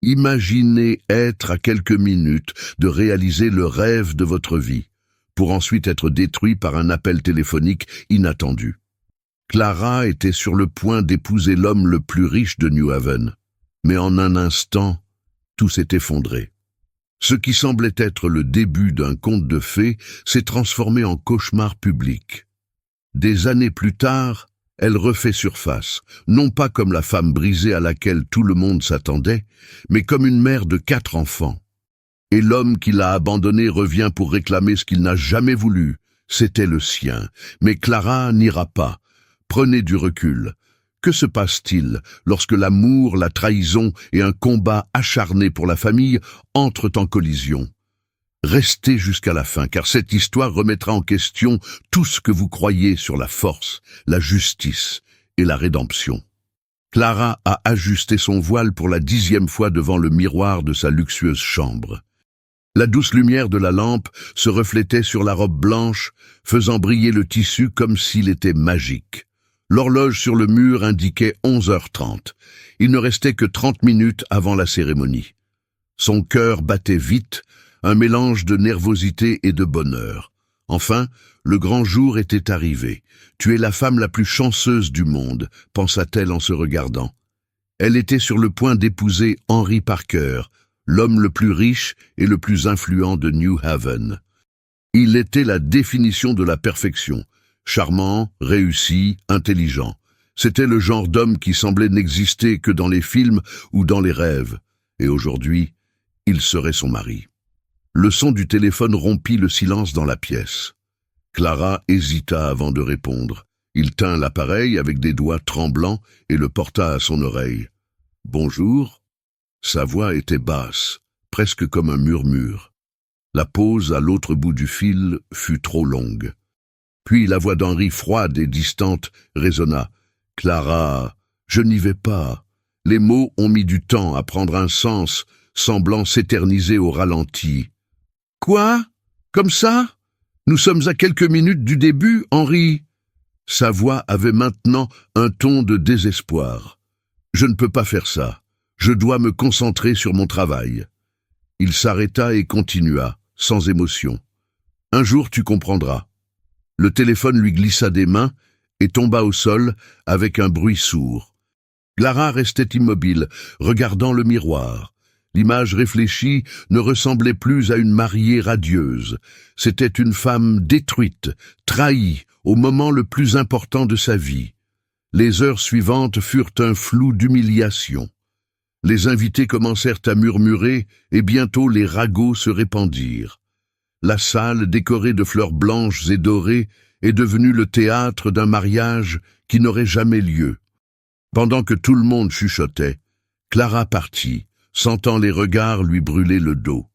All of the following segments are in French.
Imaginez être à quelques minutes de réaliser le rêve de votre vie, pour ensuite être détruit par un appel téléphonique inattendu. Clara était sur le point d'épouser l'homme le plus riche de New Haven, mais en un instant, tout s'est effondré. Ce qui semblait être le début d'un conte de fées s'est transformé en cauchemar public. Des années plus tard, elle refait surface, non pas comme la femme brisée à laquelle tout le monde s'attendait, mais comme une mère de 4 enfants. Et l'homme qui l'a abandonnée revient pour réclamer ce qu'il n'a jamais voulu. C'était le sien. Mais Clara n'ira pas. Prenez du recul. Que se passe-t-il lorsque l'amour, la trahison et un combat acharné pour la famille entrent en collision? Restez jusqu'à la fin, car cette histoire remettra en question tout ce que vous croyez sur la force, la justice et la rédemption. Clara a ajusté son voile pour la 10e fois devant le miroir de sa luxueuse chambre. La douce lumière de la lampe se reflétait sur la robe blanche, faisant briller le tissu comme s'il était magique. L'horloge sur le mur indiquait 11h30. Il ne restait que 30 minutes avant la cérémonie. Son cœur battait vite, un mélange de nervosité et de bonheur. Enfin, le grand jour était arrivé. « Tu es la femme la plus chanceuse du monde », pensa-t-elle en se regardant. Elle était sur le point d'épouser Henry Parker, l'homme le plus riche et le plus influent de New Haven. Il était la définition de la perfection, charmant, réussi, intelligent. C'était le genre d'homme qui semblait n'exister que dans les films ou dans les rêves. Et aujourd'hui, il serait son mari. Le son du téléphone rompit le silence dans la pièce. Clara hésita avant de répondre. Il tint l'appareil avec des doigts tremblants et le porta à son oreille. « Bonjour ?» Sa voix était basse, presque comme un murmure. La pause à l'autre bout du fil fut trop longue. Puis la voix d'Henry, froide et distante, résonna. « Clara, je n'y vais pas. » Les mots ont mis du temps à prendre un sens, semblant s'éterniser au ralenti. « Quoi? Comme ça? Nous sommes à quelques minutes du début, Henry ?» Sa voix avait maintenant un ton de désespoir. « Je ne peux pas faire ça. Je dois me concentrer sur mon travail. » Il s'arrêta et continua, sans émotion. « Un jour tu comprendras. » Le téléphone lui glissa des mains et tomba au sol avec un bruit sourd. Clara restait immobile, regardant le miroir. L'image réfléchie ne ressemblait plus à une mariée radieuse. C'était une femme détruite, trahie, au moment le plus important de sa vie. Les heures suivantes furent un flou d'humiliation. Les invités commencèrent à murmurer et bientôt les ragots se répandirent. La salle, décorée de fleurs blanches et dorées, est devenue le théâtre d'un mariage qui n'aurait jamais lieu. Pendant que tout le monde chuchotait, Clara partit, sentant les regards lui brûler le dos.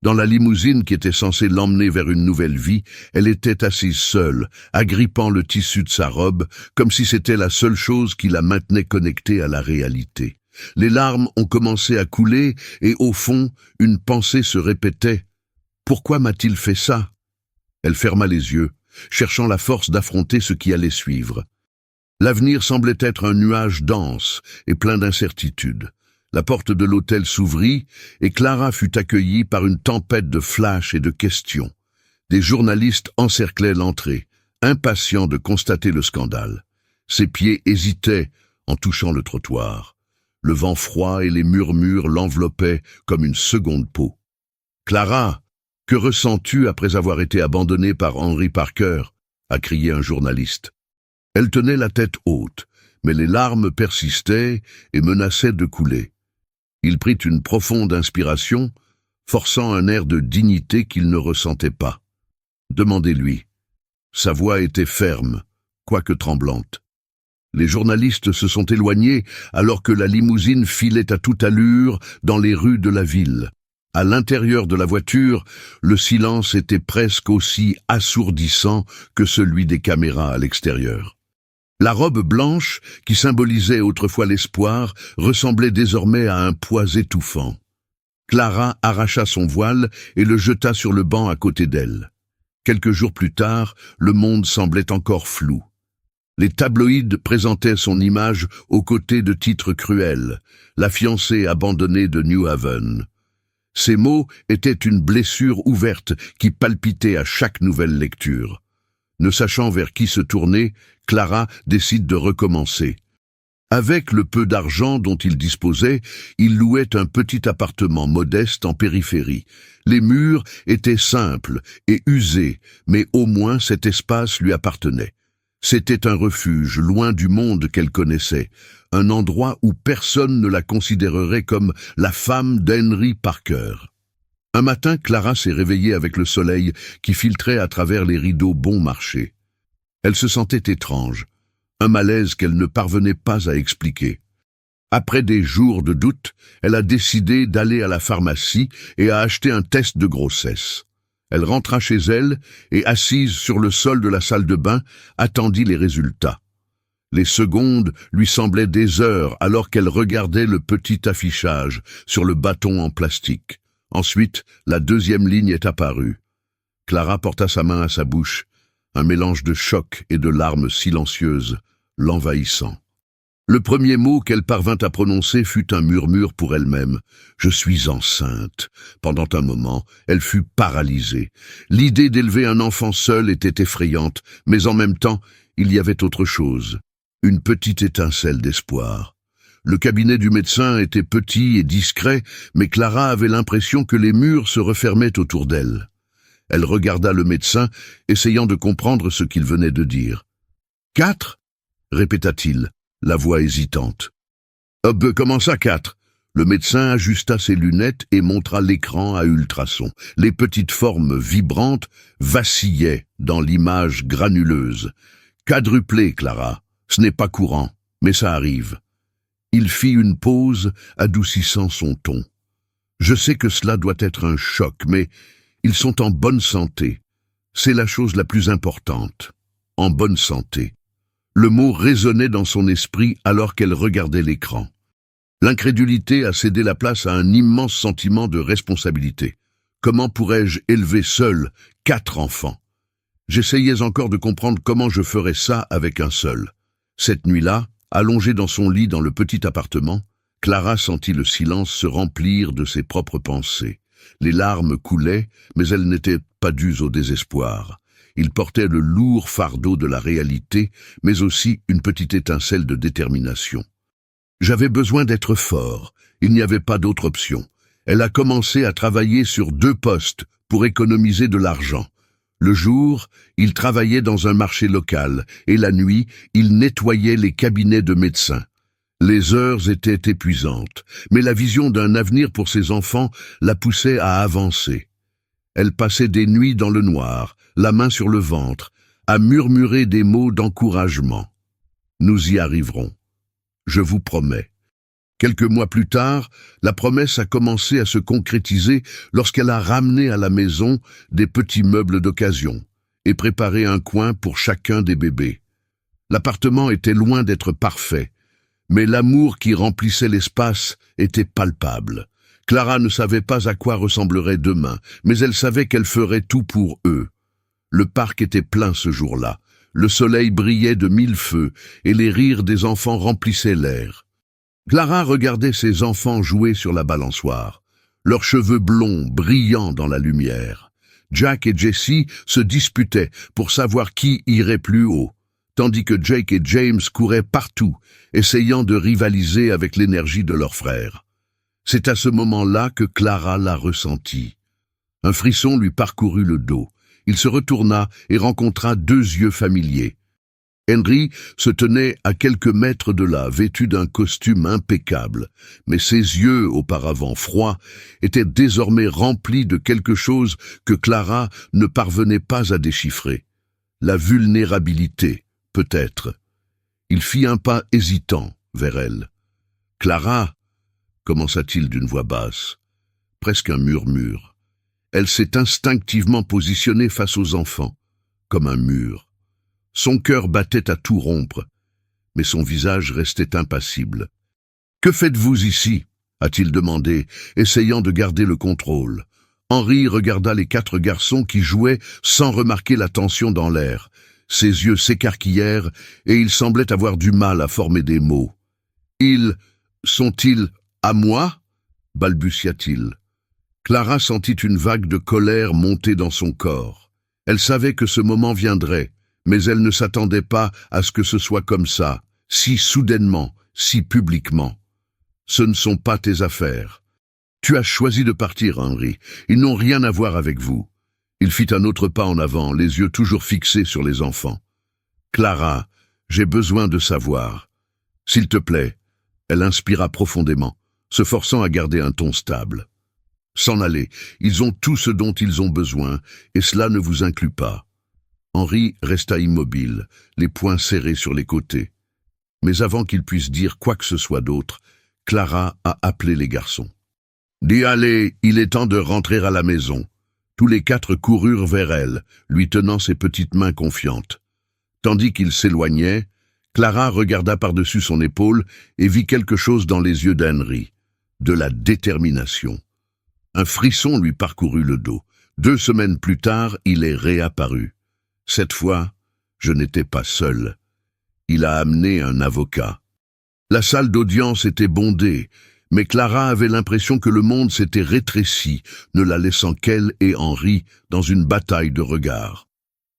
Dans la limousine qui était censée l'emmener vers une nouvelle vie, elle était assise seule, agrippant le tissu de sa robe, comme si c'était la seule chose qui la maintenait connectée à la réalité. Les larmes ont commencé à couler et, au fond, une pensée se répétait. « Pourquoi m'a-t-il fait ça ?» Elle ferma les yeux, cherchant la force d'affronter ce qui allait suivre. L'avenir semblait être un nuage dense et plein d'incertitudes. La porte de l'hôtel s'ouvrit et Clara fut accueillie par une tempête de flashs et de questions. Des journalistes encerclaient l'entrée, impatients de constater le scandale. Ses pieds hésitaient en touchant le trottoir. Le vent froid et les murmures l'enveloppaient comme une seconde peau. « Clara, que ressens-tu après avoir été abandonnée par Henry Parker ?» a crié un journaliste. Elle tenait la tête haute, mais les larmes persistaient et menaçaient de couler. Il prit une profonde inspiration, forçant un air de dignité qu'il ne ressentait pas. Demandez-lui. Sa voix était ferme, quoique tremblante. Les journalistes se sont éloignés alors que la limousine filait à toute allure dans les rues de la ville. À l'intérieur de la voiture, le silence était presque aussi assourdissant que celui des caméras à l'extérieur. La robe blanche, qui symbolisait autrefois l'espoir, ressemblait désormais à un poids étouffant. Clara arracha son voile et le jeta sur le banc à côté d'elle. Quelques jours plus tard, le monde semblait encore flou. Les tabloïds présentaient son image aux côtés de titres cruels, la fiancée abandonnée de New Haven. Ces mots étaient une blessure ouverte qui palpitait à chaque nouvelle lecture. Ne sachant vers qui se tourner, Clara décide de recommencer. Avec le peu d'argent dont il disposait, il louait un petit appartement modeste en périphérie. Les murs étaient simples et usés, mais au moins cet espace lui appartenait. C'était un refuge, loin du monde qu'elle connaissait, un endroit où personne ne la considérerait comme la femme d'Henry Parker. Un matin, Clara s'est réveillée avec le soleil qui filtrait à travers les rideaux bon marché. Elle se sentait étrange, un malaise qu'elle ne parvenait pas à expliquer. Après des jours de doute, elle a décidé d'aller à la pharmacie et a acheté un test de grossesse. Elle rentra chez elle et, assise sur le sol de la salle de bain, attendit les résultats. Les secondes lui semblaient des heures alors qu'elle regardait le petit affichage sur le bâton en plastique. Ensuite, la deuxième ligne est apparue. Clara porta sa main à sa bouche, un mélange de choc et de larmes silencieuses, l'envahissant. Le premier mot qu'elle parvint à prononcer fut un murmure pour elle-même. « Je suis enceinte ». Pendant un moment, elle fut paralysée. L'idée d'élever un enfant seul était effrayante, mais en même temps, il y avait autre chose. Une petite étincelle d'espoir. Le cabinet du médecin était petit et discret, mais Clara avait l'impression que les murs se refermaient autour d'elle. Elle regarda le médecin, essayant de comprendre ce qu'il venait de dire. « 4 » répéta-t-il, la voix hésitante. « Comment ça, 4 » Le médecin ajusta ses lunettes et montra l'écran à ultrasons. Les petites formes vibrantes vacillaient dans l'image granuleuse. « Quadruplé, Clara. Ce n'est pas courant, mais ça arrive. » Il fit une pause, adoucissant son ton. « Je sais que cela doit être un choc, mais ils sont en bonne santé. C'est la chose la plus importante. En bonne santé. » Le mot résonnait dans son esprit alors qu'elle regardait l'écran. L'incrédulité a cédé la place à un immense sentiment de responsabilité. Comment pourrais-je élever seul 4 enfants? J'essayais encore de comprendre comment je ferais ça avec un seul. Cette nuit-là, allongée dans son lit dans le petit appartement, Clara sentit le silence se remplir de ses propres pensées. Les larmes coulaient, mais elles n'étaient pas dues au désespoir. Il portait le lourd fardeau de la réalité, mais aussi une petite étincelle de détermination. J'avais besoin d'être fort, il n'y avait pas d'autre option. Elle a commencé à travailler sur 2 postes pour économiser de l'argent. Le jour, il travaillait dans un marché local, et la nuit, il nettoyait les cabinets de médecins. Les heures étaient épuisantes, mais la vision d'un avenir pour ses enfants la poussait à avancer. Elle passait des nuits dans le noir, la main sur le ventre, à murmurer des mots d'encouragement. Nous y arriverons. Je vous promets. Quelques mois plus tard, la promesse a commencé à se concrétiser lorsqu'elle a ramené à la maison des petits meubles d'occasion et préparé un coin pour chacun des bébés. L'appartement était loin d'être parfait, mais l'amour qui remplissait l'espace était palpable. Clara ne savait pas à quoi ressemblerait demain, mais elle savait qu'elle ferait tout pour eux. Le parc était plein ce jour-là. Le soleil brillait de 1000 feux et les rires des enfants remplissaient l'air. Clara regardait ses enfants jouer sur la balançoire, leurs cheveux blonds brillants dans la lumière. Jack et Jessie se disputaient pour savoir qui irait plus haut, tandis que Jake et James couraient partout, essayant de rivaliser avec l'énergie de leur frère. C'est à ce moment-là que Clara la ressentit. Un frisson lui parcourut le dos. Il se retourna et rencontra 2 yeux familiers. Henry se tenait à quelques mètres de là, vêtu d'un costume impeccable, mais ses yeux, auparavant froids, étaient désormais remplis de quelque chose que Clara ne parvenait pas à déchiffrer. La vulnérabilité, peut-être. Il fit un pas hésitant vers elle. « Clara !» commença-t-il d'une voix basse, presque un murmure. Elle s'est instinctivement positionnée face aux enfants, comme un mur. Son cœur battait à tout rompre, mais son visage restait impassible. « Que faites-vous ici ?» a-t-il demandé, essayant de garder le contrôle. Henry regarda les 4 garçons qui jouaient sans remarquer la tension dans l'air. Ses yeux s'écarquillèrent et il semblait avoir du mal à former des mots. « Sont-ils à moi ?» balbutia-t-il. Clara sentit une vague de colère monter dans son corps. Elle savait que ce moment viendrait, mais elle ne s'attendait pas à ce que ce soit comme ça, si soudainement, si publiquement. « Ce ne sont pas tes affaires. Tu as choisi de partir, Henri. Ils n'ont rien à voir avec vous. » Il fit un autre pas en avant, les yeux toujours fixés sur les enfants. « Clara, j'ai besoin de savoir. S'il te plaît. » Elle inspira profondément, se forçant à garder un ton stable. « S'en aller, ils ont tout ce dont ils ont besoin, et cela ne vous inclut pas. » Henri resta immobile, les poings serrés sur les côtés. Mais avant qu'il puisse dire quoi que ce soit d'autre, Clara a appelé les garçons. « Dis allez, il est temps de rentrer à la maison. » Tous les quatre coururent vers elle, lui tenant ses petites mains confiantes. Tandis qu'ils s'éloignaient, Clara regarda par-dessus son épaule et vit quelque chose dans les yeux d'Henri. De la détermination. Un frisson lui parcourut le dos. 2 semaines plus tard, il est réapparu. Cette fois, je n'étais pas seul. Il a amené un avocat. La salle d'audience était bondée, mais Clara avait l'impression que le monde s'était rétréci, ne la laissant qu'elle et Henri dans une bataille de regards.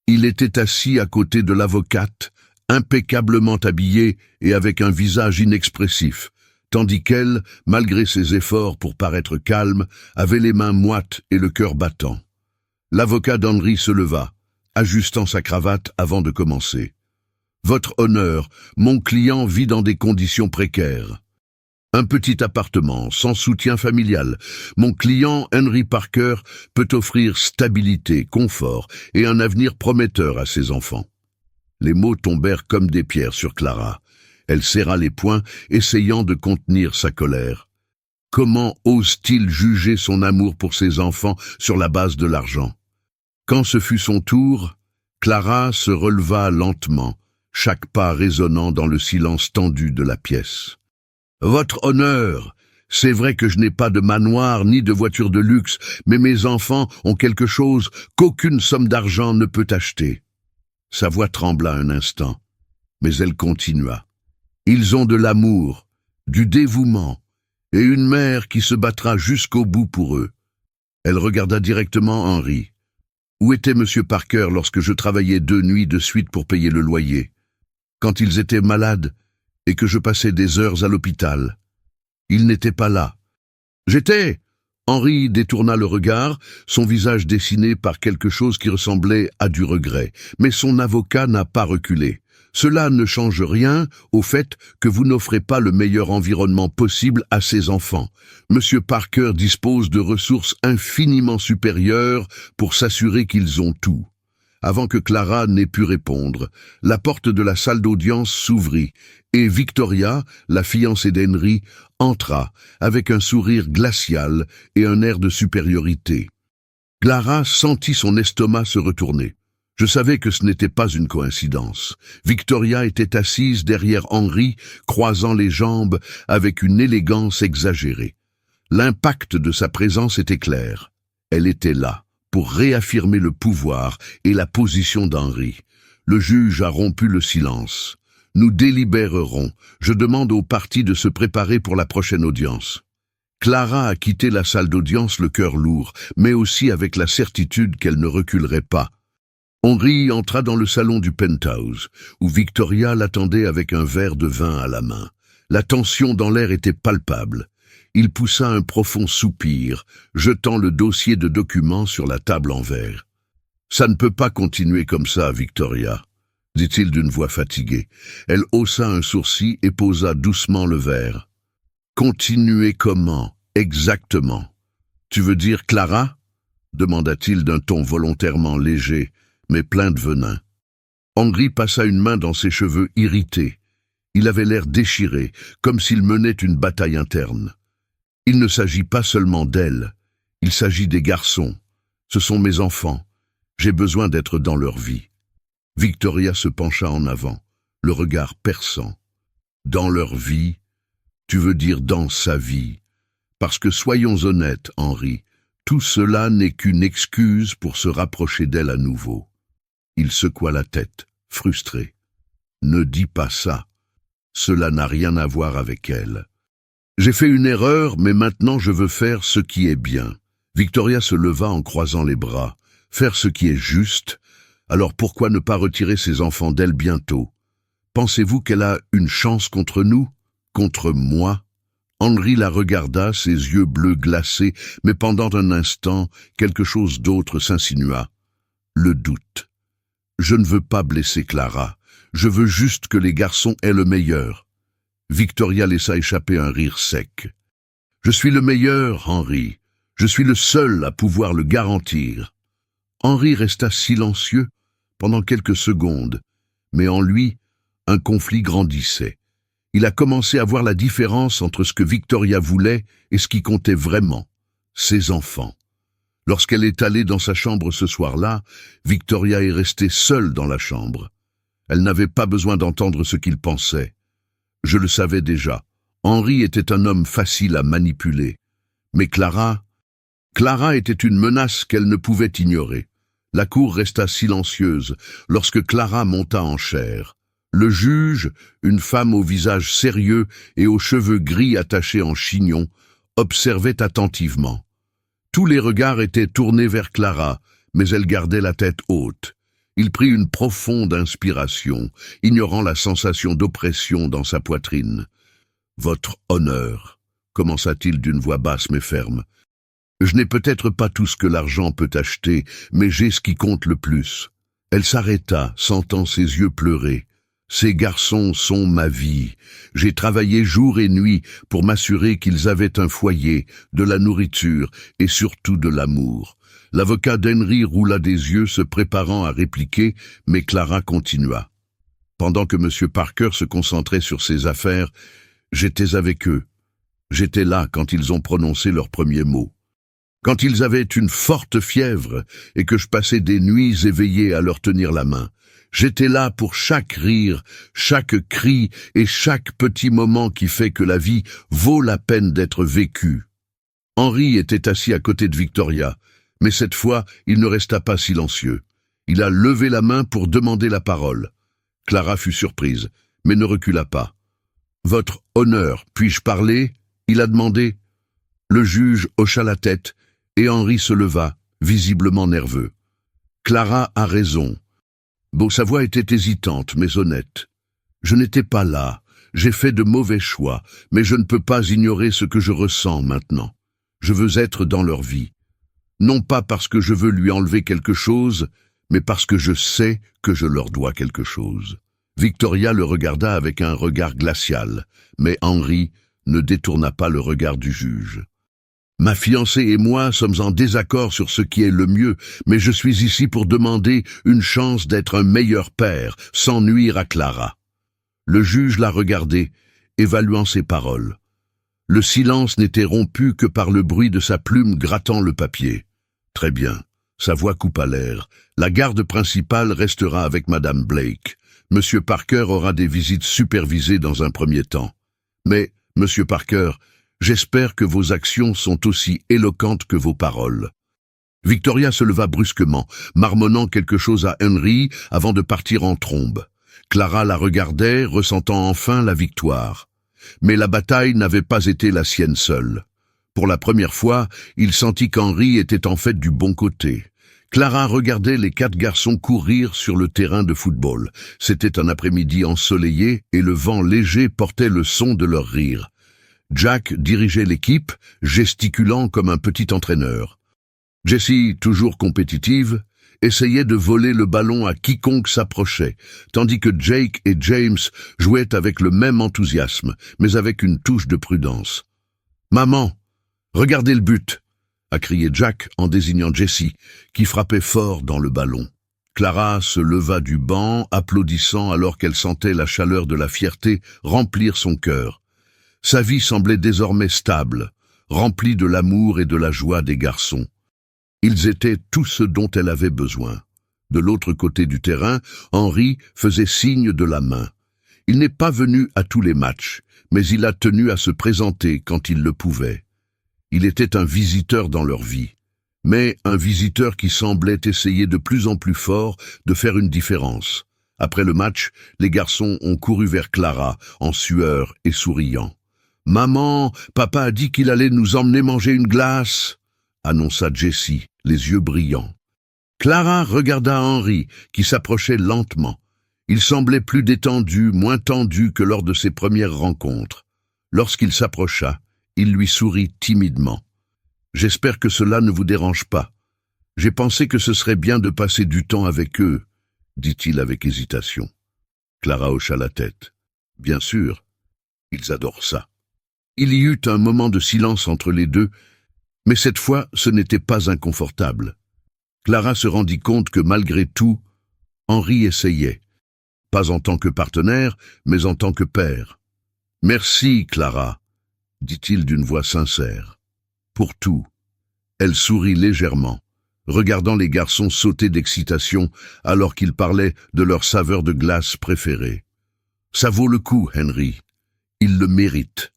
Il était assis à côté de l'avocate, impeccablement habillé et avec un visage inexpressif, tandis qu'elle, malgré ses efforts pour paraître calme, avait les mains moites et le cœur battant. L'avocat d'Henri se leva, ajustant sa cravate avant de commencer. « Votre honneur, mon client vit dans des conditions précaires. Un petit appartement, sans soutien familial. Mon client, Henry Parker, peut offrir stabilité, confort et un avenir prometteur à ses enfants. » Les mots tombèrent comme des pierres sur Clara. Elle serra les poings, essayant de contenir sa colère. Comment ose-t-il juger son amour pour ses enfants sur la base de l'argent? Quand ce fut son tour, Clara se releva lentement, chaque pas résonnant dans le silence tendu de la pièce. « Votre honneur, c'est vrai que je n'ai pas de manoir ni de voiture de luxe, mais mes enfants ont quelque chose qu'aucune somme d'argent ne peut acheter. » Sa voix trembla un instant, mais elle continua. « Ils ont de l'amour, du dévouement, et une mère qui se battra jusqu'au bout pour eux. » Elle regarda directement Henri. « Où était M. Parker lorsque je travaillais 2 nuits de suite pour payer le loyer? Quand ils étaient malades et que je passais des heures à l'hôpital. Il n'était pas là. J'étais... » Henri détourna le regard, son visage dessiné par quelque chose qui ressemblait à du regret. Mais son avocat n'a pas reculé. « Cela ne change rien au fait que vous n'offrez pas le meilleur environnement possible à ses enfants. Monsieur Parker dispose de ressources infiniment supérieures pour s'assurer qu'ils ont tout. » Avant que Clara n'ait pu répondre, la porte de la salle d'audience s'ouvrit et Victoria, la fiancée d'Henry, entra avec un sourire glacial et un air de supériorité. Clara sentit son estomac se retourner. Je savais que ce n'était pas une coïncidence. Victoria était assise derrière Henri, croisant les jambes avec une élégance exagérée. L'impact de sa présence était clair. Elle était là, pour réaffirmer le pouvoir et la position d'Henri. Le juge a rompu le silence. Nous délibérerons. Je demande aux parties de se préparer pour la prochaine audience. Clara a quitté la salle d'audience le cœur lourd, mais aussi avec la certitude qu'elle ne reculerait pas. Henri entra dans le salon du penthouse, où Victoria l'attendait avec un verre de vin à la main. La tension dans l'air était palpable. Il poussa un profond soupir, jetant le dossier de documents sur la table en verre. « Ça ne peut pas continuer comme ça, Victoria, » dit-il d'une voix fatiguée. Elle haussa un sourcil et posa doucement le verre. « Continuer comment, exactement? Tu veux dire Clara ?» demanda-t-il d'un ton volontairement léger, mais plein de venin. Henri passa une main dans ses cheveux irrités. Il avait l'air déchiré, comme s'il menait une bataille interne. Il ne s'agit pas seulement d'elle, il s'agit des garçons. Ce sont mes enfants. J'ai besoin d'être dans leur vie. Victoria se pencha en avant, le regard perçant. Dans leur vie, tu veux dire dans sa vie. Parce que soyons honnêtes, Henri, tout cela n'est qu'une excuse pour se rapprocher d'elle à nouveau. Il secoua la tête. frustré. Ne dis pas ça. Cela n'a rien à voir avec elle. J'ai fait une erreur, mais maintenant je veux faire ce qui est bien. Victoria se leva en croisant les bras. Faire ce qui est juste. Alors pourquoi ne pas retirer ses enfants d'elle bientôt? Pensez-vous qu'elle a une chance contre nous? Contre moi? Henri la regarda, ses yeux bleus glacés, mais pendant un instant, quelque chose d'autre s'insinua. Le doute. Je ne veux pas blesser Clara. Je veux juste que les garçons aient le meilleur. Victoria laissa échapper un rire sec. Je suis le meilleur, Henri. Je suis le seul à pouvoir le garantir. Henri resta silencieux pendant quelques secondes, mais en lui, un conflit grandissait. Il a commencé à voir la différence entre ce que Victoria voulait et ce qui comptait vraiment, ses enfants. Lorsqu'elle est allée dans sa chambre ce soir-là, Victoria est restée seule dans la chambre. Elle n'avait pas besoin d'entendre ce qu'il pensait. Je le savais déjà. Henri était un homme facile à manipuler. Mais Clara était une menace qu'elle ne pouvait ignorer. La cour resta silencieuse lorsque Clara monta en chair. Le juge, une femme au visage sérieux et aux cheveux gris attachés en chignon, observait attentivement. Tous les regards étaient tournés vers Clara, mais elle gardait la tête haute. Il prit une profonde inspiration, ignorant la sensation d'oppression dans sa poitrine. « Votre honneur », commença-t-il d'une voix basse mais ferme. « Je n'ai peut-être pas tout ce que l'argent peut acheter, mais j'ai ce qui compte le plus. » Elle s'arrêta, sentant ses yeux pleurer. « Ces garçons sont ma vie. J'ai travaillé jour et nuit pour m'assurer qu'ils avaient un foyer, de la nourriture et surtout de l'amour. » L'avocat d'Henry roula des yeux, se préparant à répliquer, mais Clara continua. Pendant que M. Parker se concentrait sur ses affaires, j'étais avec eux. J'étais là quand ils ont prononcé leurs premiers mots. Quand ils avaient une forte fièvre et que je passais des nuits éveillées à leur tenir la main. J'étais là pour chaque rire, chaque cri et chaque petit moment qui fait que la vie vaut la peine d'être vécue. Henri était assis à côté de Victoria, mais cette fois, il ne resta pas silencieux. Il a levé la main pour demander la parole. Clara fut surprise, mais ne recula pas. « Votre honneur, puis-je parler ?» il a demandé. Le juge hocha la tête, et Henri se leva, visiblement nerveux. « Clara a raison. » Bon, sa voix était hésitante, mais honnête. « Je n'étais pas là. J'ai fait de mauvais choix, mais je ne peux pas ignorer ce que je ressens maintenant. Je veux être dans leur vie. Non pas parce que je veux lui enlever quelque chose, mais parce que je sais que je leur dois quelque chose. » Victoria le regarda avec un regard glacial, mais Henri ne détourna pas le regard du juge. « Ma fiancée et moi sommes en désaccord sur ce qui est le mieux, mais je suis ici pour demander une chance d'être un meilleur père, sans nuire à Clara. » Le juge la regardait, évaluant ses paroles. Le silence n'était rompu que par le bruit de sa plume grattant le papier. « Très bien. » Sa voix coupa l'air. « La garde principale restera avec Madame Blake. Monsieur Parker aura des visites supervisées dans un premier temps. Mais, Monsieur Parker, j'espère que vos actions sont aussi éloquentes que vos paroles. » Victoria se leva brusquement, marmonnant quelque chose à Henry avant de partir en trombe. Clara la regardait, ressentant enfin la victoire. Mais la bataille n'avait pas été la sienne seule. Pour la première fois, il sentit qu'Henry était en fait du bon côté. Clara regardait les 4 garçons courir sur le terrain de football. C'était un après-midi ensoleillé et le vent léger portait le son de leurs rires. Jack dirigeait l'équipe, gesticulant comme un petit entraîneur. Jessie, toujours compétitive, essayait de voler le ballon à quiconque s'approchait, tandis que Jake et James jouaient avec le même enthousiasme, mais avec une touche de prudence. « Maman, regardez le but !» a crié Jack en désignant Jessie, qui frappait fort dans le ballon. Clara se leva du banc, applaudissant alors qu'elle sentait la chaleur de la fierté remplir son cœur. Sa vie semblait désormais stable, remplie de l'amour et de la joie des garçons. Ils étaient tout ce dont elle avait besoin. De l'autre côté du terrain, Henry faisait signe de la main. Il n'est pas venu à tous les matchs, mais il a tenu à se présenter quand il le pouvait. Il était un visiteur dans leur vie, mais un visiteur qui semblait essayer de plus en plus fort de faire une différence. Après le match, les garçons ont couru vers Clara, en sueur et souriant. « Maman, papa a dit qu'il allait nous emmener manger une glace !» annonça Jessie, les yeux brillants. Clara regarda Henry, qui s'approchait lentement. Il semblait plus détendu, moins tendu que lors de ses premières rencontres. Lorsqu'il s'approcha, il lui sourit timidement. « J'espère que cela ne vous dérange pas. J'ai pensé que ce serait bien de passer du temps avec eux, » dit-il avec hésitation. Clara hocha la tête. « Bien sûr, ils adorent ça. » Il y eut un moment de silence entre les deux, mais cette fois ce n'était pas inconfortable. Clara se rendit compte que malgré tout, Henry essayait, pas en tant que partenaire, mais en tant que père. « Merci, Clara, » dit-il d'une voix sincère. « Pour tout. » Elle sourit légèrement, regardant les garçons sauter d'excitation alors qu'ils parlaient de leur saveur de glace préférée. « Ça vaut le coup, Henry. Il le mérite. »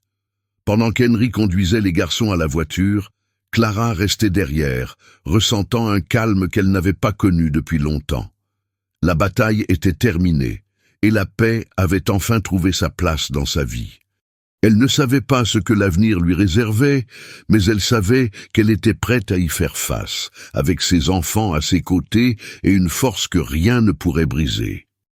Pendant qu'Henry conduisait les garçons à la voiture, Clara restait derrière, ressentant un calme qu'elle n'avait pas connu depuis longtemps. La bataille était terminée, et la paix avait enfin trouvé sa place dans sa vie. Elle ne savait pas ce que l'avenir lui réservait, mais elle savait qu'elle était prête à y faire face, avec ses enfants à ses côtés et une force que rien ne pourrait briser.